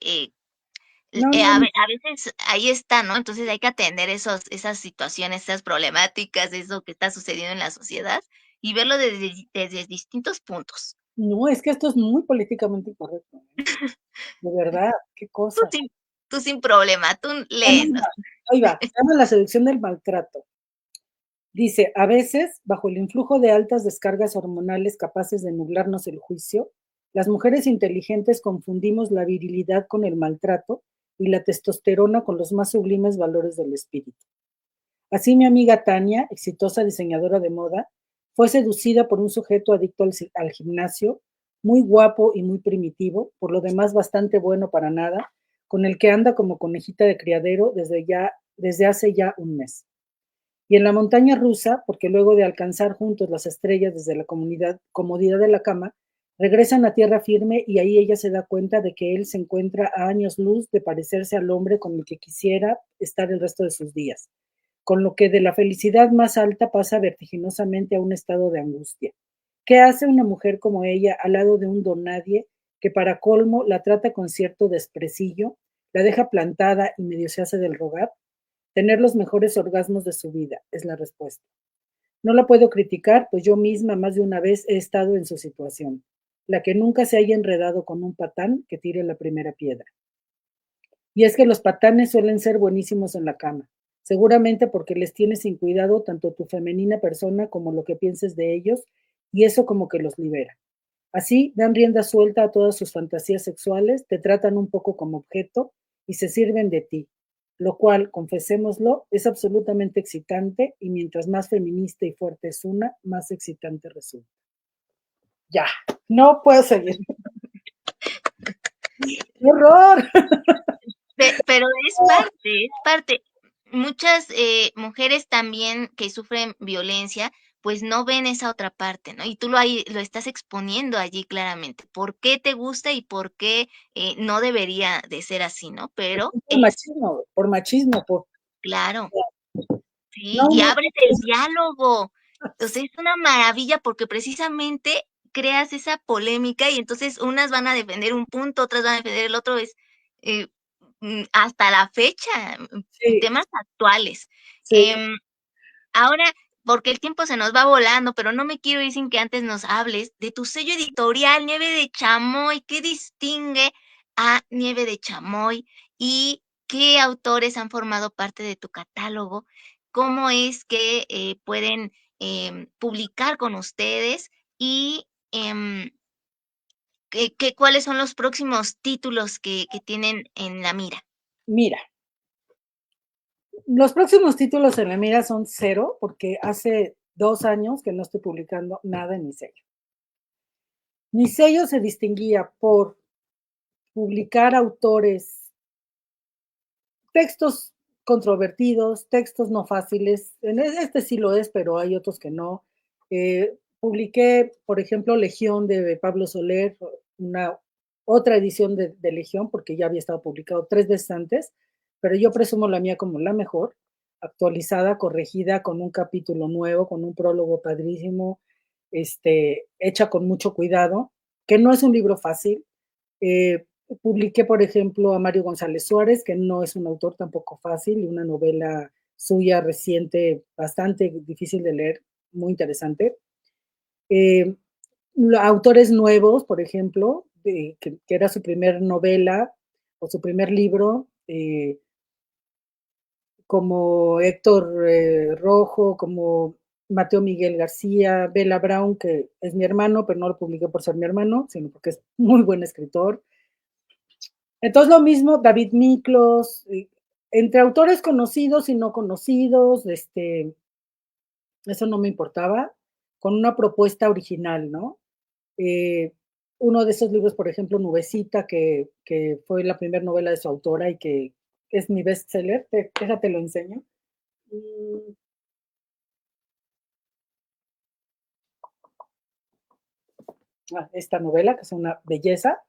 No, no, no. a veces ahí está, ¿no? Entonces hay que atender esas situaciones, esas problemáticas, eso que está sucediendo en la sociedad y verlo desde distintos puntos. No, es que esto es muy políticamente incorrecto, ¿eh? De verdad, qué Tú cosa. sin tú sin problema, tú No, no, léenos. no. ahí va, se llama La seducción del maltrato. Dice, a veces, bajo el influjo de altas descargas hormonales capaces de nublarnos el juicio, las mujeres inteligentes confundimos la virilidad con el maltrato y la testosterona con los más sublimes valores del espíritu. Así mi amiga Tania, exitosa diseñadora de moda, fue seducida por un sujeto adicto al gimnasio, muy guapo y muy primitivo, por lo demás bastante bueno para nada, con el que anda como conejita de criadero desde hace ya un mes. Y en la montaña rusa, porque luego de alcanzar juntos las estrellas desde la comodidad de la cama, regresan a tierra firme y ahí ella se da cuenta de que él se encuentra a años luz de parecerse al hombre con el que quisiera estar el resto de sus días, con lo que de la felicidad más alta pasa vertiginosamente a un estado de angustia. ¿Qué hace una mujer como ella al lado de un don nadie que para colmo la trata con cierto desprecio, la deja plantada y medio se hace del rogar? Tener los mejores orgasmos de su vida, es la respuesta. No la puedo criticar, pues yo misma más de una vez he estado en su situación. La que nunca se haya enredado con un patán que tire la primera piedra. Y es que los patanes suelen ser buenísimos en la cama, seguramente porque les tienes sin cuidado tanto tu femenina persona como lo que pienses de ellos, y eso como que los libera. Así dan rienda suelta a todas sus fantasías sexuales, te tratan un poco como objeto y se sirven de ti, lo cual, confesémoslo, es absolutamente excitante y mientras más feminista y fuerte es una, más excitante resulta. Ya, no puedo seguir. ¡Qué horror! Pero es parte. Muchas mujeres también que sufren violencia, pues no ven esa otra parte, ¿no? Y tú lo estás exponiendo allí claramente. ¿Por qué te gusta y por qué no debería de ser así, ¿no? Pero Por machismo, por machismo, por... claro, sí, No, y no, abres el diálogo. Entonces es una maravilla porque precisamente creas esa polémica y entonces unas van a defender un punto, otras van a defender el otro, eh, hasta la fecha, sí, temas actuales. sí, Em, Ahora, porque el tiempo se nos va volando, pero no me quiero ir sin que antes nos hables de tu sello editorial, Nieve de Chamoy. ¿Qué distingue a Nieve de Chamoy y qué autores han formado parte de tu catálogo? ¿Cómo es que pueden publicar con ustedes y cuáles son los próximos títulos que tienen en la mira? mira, los próximos títulos en la mira son cero, porque hace 2 años que no estoy publicando nada en mi sello. Mi sello se distinguía por publicar autores, textos controvertidos, textos no fáciles. Este sí lo es, pero hay otros que no. Publiqué, por ejemplo, Legión de Pablo Soler, una otra edición de Legión, porque ya había estado publicado 3 veces antes, pero yo presumo la mía como la mejor, actualizada, corregida, con un capítulo nuevo, con un prólogo padrísimo, hecha con mucho cuidado, que no es un libro fácil. Eh, Publiqué, por ejemplo, a Mario González Suárez, que no es un autor tampoco fácil, y una novela suya reciente, bastante difícil de leer, muy interesante. Eh, Autores nuevos, por ejemplo, que era su primer novela o su primer libro, como Héctor Rojo, como Mateo Miguel García, Bela Brown, que es mi hermano, pero no lo publiqué por ser mi hermano, sino porque es muy buen escritor. Entonces lo mismo, David Miklos, entre autores conocidos y no conocidos, eso no me importaba, con una propuesta original, ¿no? Eh, Uno de esos libros, por ejemplo, Nubecita, que fue la primera novela de su autora y que es mi bestseller, déjate lo enseño. Mm, Esta novela, que es una belleza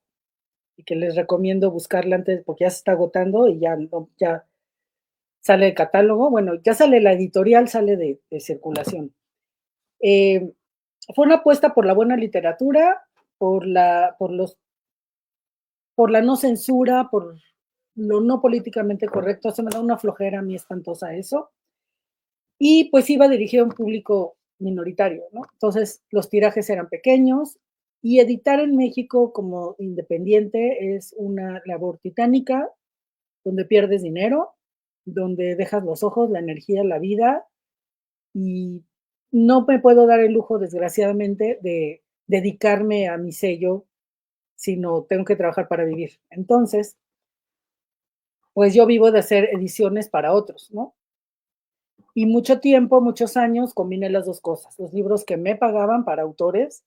y que les recomiendo buscarla antes porque ya se está agotando y ya, ya sale de catálogo, bueno, ya sale la editorial, sale de circulación. Eh, Fue una apuesta por la buena literatura, por la no censura, por lo no políticamente correcto. Se me da una flojera a mí espantosa eso. Y pues iba dirigido a un público minoritario, ¿no? Entonces los tirajes eran pequeños y editar en México como independiente es una labor titánica donde pierdes dinero, donde dejas los ojos, la energía, la vida, y no me puedo dar el lujo, desgraciadamente, de dedicarme a mi sello, sino tengo que trabajar para vivir. Entonces, pues yo vivo de hacer ediciones para otros, ¿no? Y mucho tiempo, muchos años, combiné las 2 cosas, los libros que me pagaban para autores,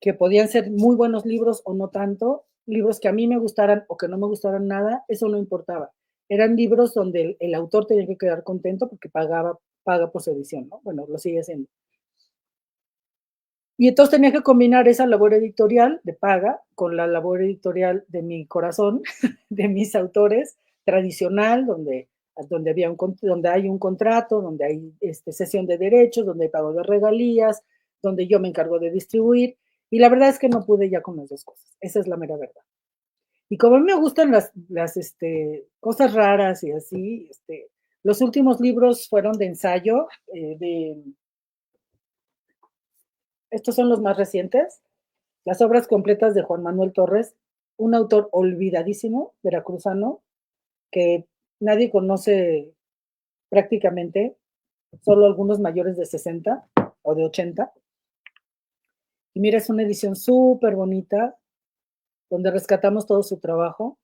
que podían ser muy buenos libros o no tanto, libros que a mí me gustaran o que no me gustaran nada, eso no importaba. Eran libros donde el autor tenía que quedar contento porque paga por su edición, ¿no? Bueno, lo sigue haciendo. Y entonces tenía que combinar esa labor editorial de paga con la labor editorial de mi corazón, de mis autores, tradicional, donde había donde hay un contrato, donde hay cesión de derechos, donde hay pago de regalías, donde yo me encargo de distribuir. Y la verdad es que no pude ya con las dos cosas. Esa es la mera verdad. Y como a mí me gustan las cosas raras y así, los últimos libros fueron de ensayo, estos son los más recientes. Las obras completas de Juan Manuel Torres, un autor olvidadísimo, veracruzano, que nadie conoce prácticamente, solo algunos mayores de 60 o de 80. Y mira, es una edición súper bonita, donde rescatamos todo su trabajo.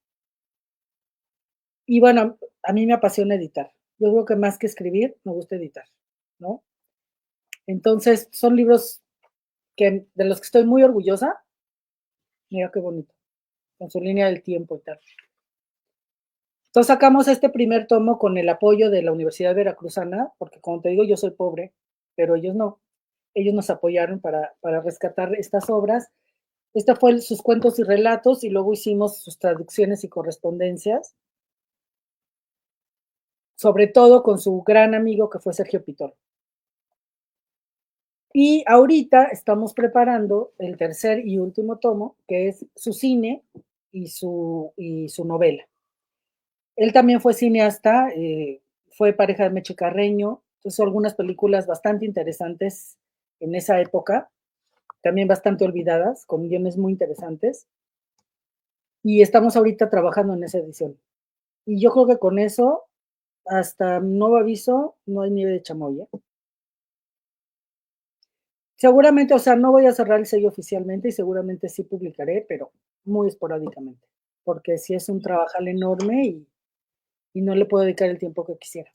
Y bueno, a mí me apasiona editar. Yo creo que más que escribir, me gusta editar, ¿no? Entonces, son libros de los que estoy muy orgullosa. Mira qué bonito, con su línea del tiempo y tal. Entonces sacamos este primer tomo con el apoyo de la Universidad Veracruzana, porque como te digo, yo soy pobre, pero ellos no. Ellos nos apoyaron para rescatar estas obras. Esta fue sus cuentos y relatos y luego hicimos sus traducciones y correspondencias, sobre todo con su gran amigo que fue Sergio Pitol. Y ahorita estamos preparando el tercer y último tomo, que es su cine y su novela. Él también fue cineasta, fue pareja de Meche Carreño, hizo algunas películas bastante interesantes en esa época, también bastante olvidadas, con guiones muy interesantes. Y estamos ahorita trabajando en esa edición. Y yo creo que con eso, hasta nuevo aviso, no hay nieve de chamoy, ¿eh? Seguramente, o sea, no voy a cerrar el sello oficialmente y seguramente sí publicaré, pero muy esporádicamente, porque sí es un trabajal enorme y no le puedo dedicar el tiempo que quisiera.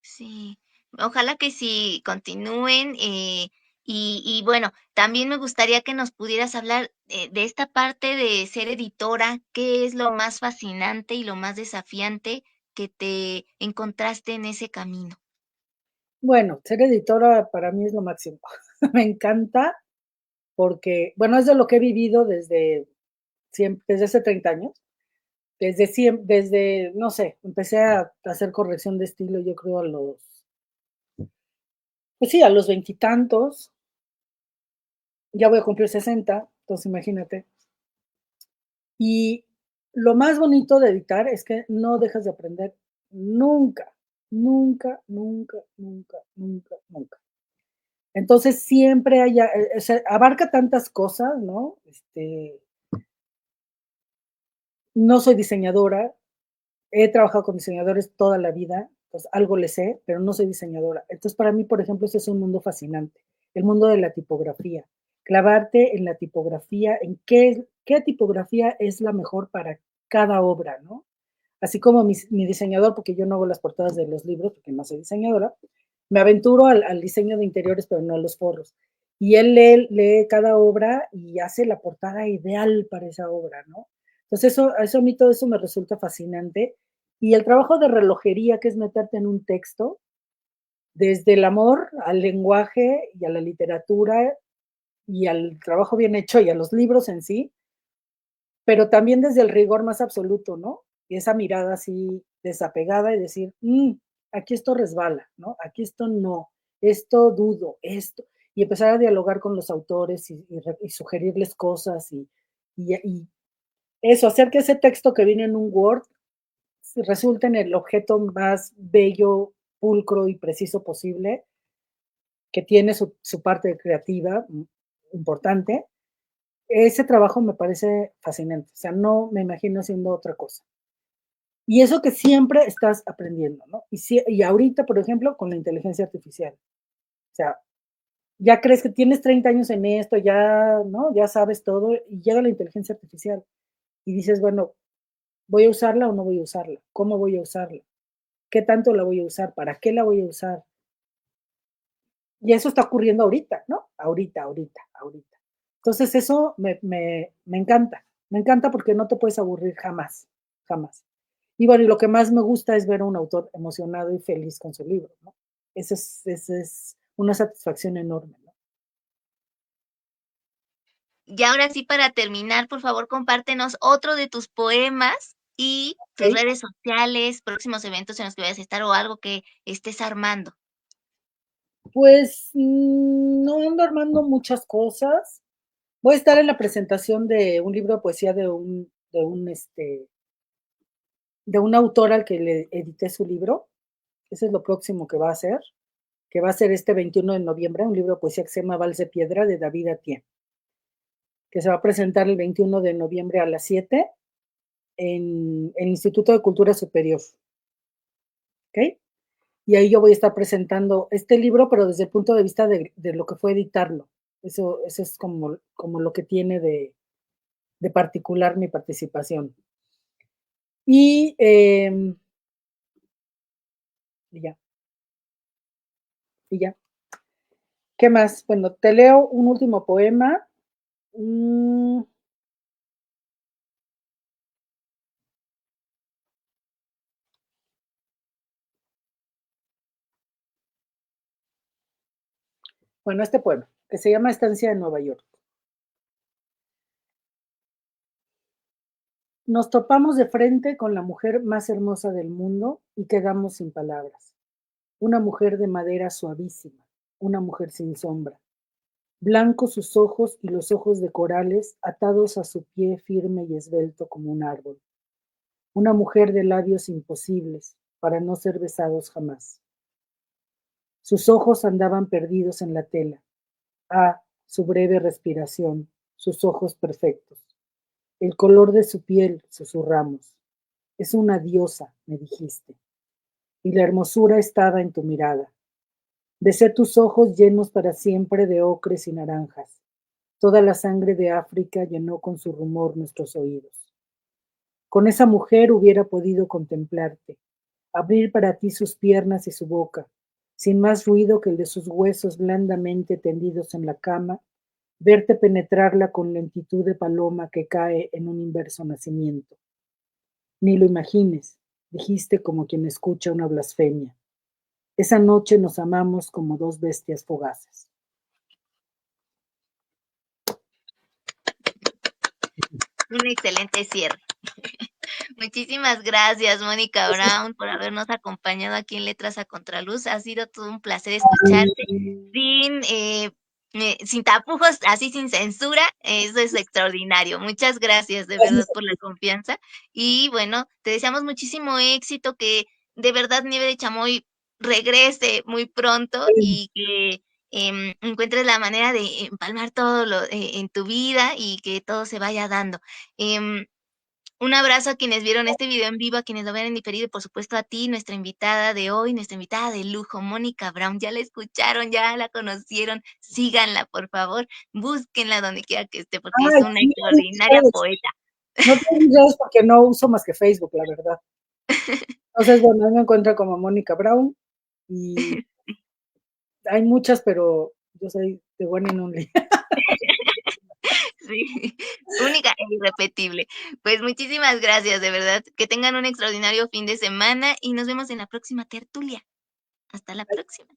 Sí, ojalá que sí continúen. Y bueno, también me gustaría que nos pudieras hablar de esta parte de ser editora. ¿Qué es lo más fascinante y lo más desafiante que te encontraste en ese camino? Bueno, ser editora para mí es lo máximo. Me encanta porque, bueno, es de lo que he vivido desde hace 30 años. Desde, no sé, empecé a hacer corrección de estilo, yo creo pues sí, a los veintitantos, ya voy a cumplir 60, entonces imagínate. Y lo más bonito de editar es que no dejas de aprender nunca, nunca, nunca, nunca, nunca, nunca. Entonces siempre o sea, abarca tantas cosas, ¿no? No soy diseñadora, he trabajado con diseñadores toda la vida, pues algo le sé, pero no soy diseñadora. Entonces, para mí, por ejemplo, ese es un mundo fascinante, el mundo de la tipografía. Clavarte en la tipografía, en qué tipografía es la mejor para cada obra, ¿no? Así como mi diseñador, porque yo no hago las portadas de los libros, porque no soy diseñadora, me aventuro al diseño de interiores, pero no a los forros. Y él lee cada obra y hace la portada ideal para esa obra, ¿no? Entonces, eso a mí todo eso me resulta fascinante. Y el trabajo de relojería, que es meterte en un texto, desde el amor al lenguaje y a la literatura y al trabajo bien hecho y a los libros en sí, pero también desde el rigor más absoluto, ¿no? Y esa mirada así desapegada y decir, aquí esto resbala, ¿no? Aquí esto no, esto dudo, esto, y empezar a dialogar con los autores y sugerirles cosas y eso, hacer que ese texto que viene en un Word resulte en el objeto más bello, pulcro y preciso posible, que tiene su parte creativa importante. Ese trabajo me parece fascinante, o sea, no me imagino haciendo otra cosa. Y eso que siempre estás aprendiendo, ¿no? Y ahorita, por ejemplo, con la inteligencia artificial. O sea, ya crees que tienes 30 años en esto, ya, ¿no? Ya sabes todo y llega la inteligencia artificial y dices, bueno, ¿voy a usarla o no voy a usarla? ¿Cómo voy a usarla? ¿Qué tanto la voy a usar? ¿Para qué la voy a usar? Y eso está ocurriendo ahorita, ¿no? Ahorita, ahorita, ahorita. Entonces eso me encanta porque no te puedes aburrir jamás, jamás. Y bueno, y lo que más me gusta es ver a un autor emocionado y feliz con su libro, ¿no? Ese es una satisfacción enorme, ¿no? Y ahora sí, para terminar, por favor, compártenos otro de tus poemas y tus ¿Ok? redes sociales, próximos eventos en los que vayas a estar o algo que estés armando. Pues no ando armando muchas cosas. Voy a estar en la presentación de un libro de poesía de un autor al que le edité su libro. Ese es lo próximo que va a hacer, que va a ser este 21 de noviembre, un libro de poesía que se llama Vals de Piedra de David Atié, que se va a presentar el 21 de noviembre a las 7 en el Instituto de Cultura Superior. ¿Ok? Y ahí yo voy a estar presentando este libro, pero desde el punto de vista de lo que fue editarlo. Eso es como lo que tiene de particular mi participación. Y, y ya, y ya. ¿Qué más? Bueno, te leo un último poema. Mm, bueno, este poema, que se llama Estancia en Nueva York. Nos topamos de frente con la mujer más hermosa del mundo y quedamos sin palabras. Una mujer de madera suavísima, una mujer sin sombra. Blancos sus ojos y los ojos de corales atados a su pie firme y esbelto como un árbol. Una mujer de labios imposibles para no ser besados jamás. Sus ojos andaban perdidos en la tela. Ah, su breve respiración, sus ojos perfectos. El color de su piel, susurramos. Es una diosa, me dijiste. Y la hermosura estaba en tu mirada. Besé tus ojos llenos para siempre de ocres y naranjas. Toda la sangre de África llenó con su rumor nuestros oídos. Con esa mujer hubiera podido contemplarte, abrir para ti sus piernas y su boca, sin más ruido que el de sus huesos blandamente tendidos en la cama, verte penetrarla con lentitud de paloma que cae en un inverso nacimiento. Ni lo imagines, dijiste como quien escucha una blasfemia. Esa noche nos amamos como dos bestias fugaces. Un excelente cierre. Muchísimas gracias, Mónica Brown, por habernos acompañado aquí en Letras a Contraluz. Ha sido todo un placer escucharte sin, sin tapujos, así sin censura. Eso es extraordinario. Muchas gracias, de verdad, Gracias. por la confianza. Y bueno, te deseamos muchísimo éxito, que de verdad Nieve de Chamoy regrese muy pronto y que encuentres la manera de empalmar todo lo en tu vida y que todo se vaya dando. Un abrazo a quienes vieron este video en vivo, a quienes lo ven en diferido y por supuesto a ti, nuestra invitada de hoy, nuestra invitada de lujo, Mónica Brown. Ya la escucharon, ya la conocieron, síganla por favor, búsquenla donde quiera que esté porque es Ay, una sí, no tengo mis extraordinaria redes. poeta. No tengo mis redes porque no uso más que Facebook, la verdad. Entonces, bueno, ahí me encuentro como Mónica Brown y hay muchas, pero yo soy the one and only. Sí, única e irrepetible. Pues muchísimas gracias, de verdad. Que tengan un extraordinario fin de semana y nos vemos en la próxima tertulia. Hasta la próxima.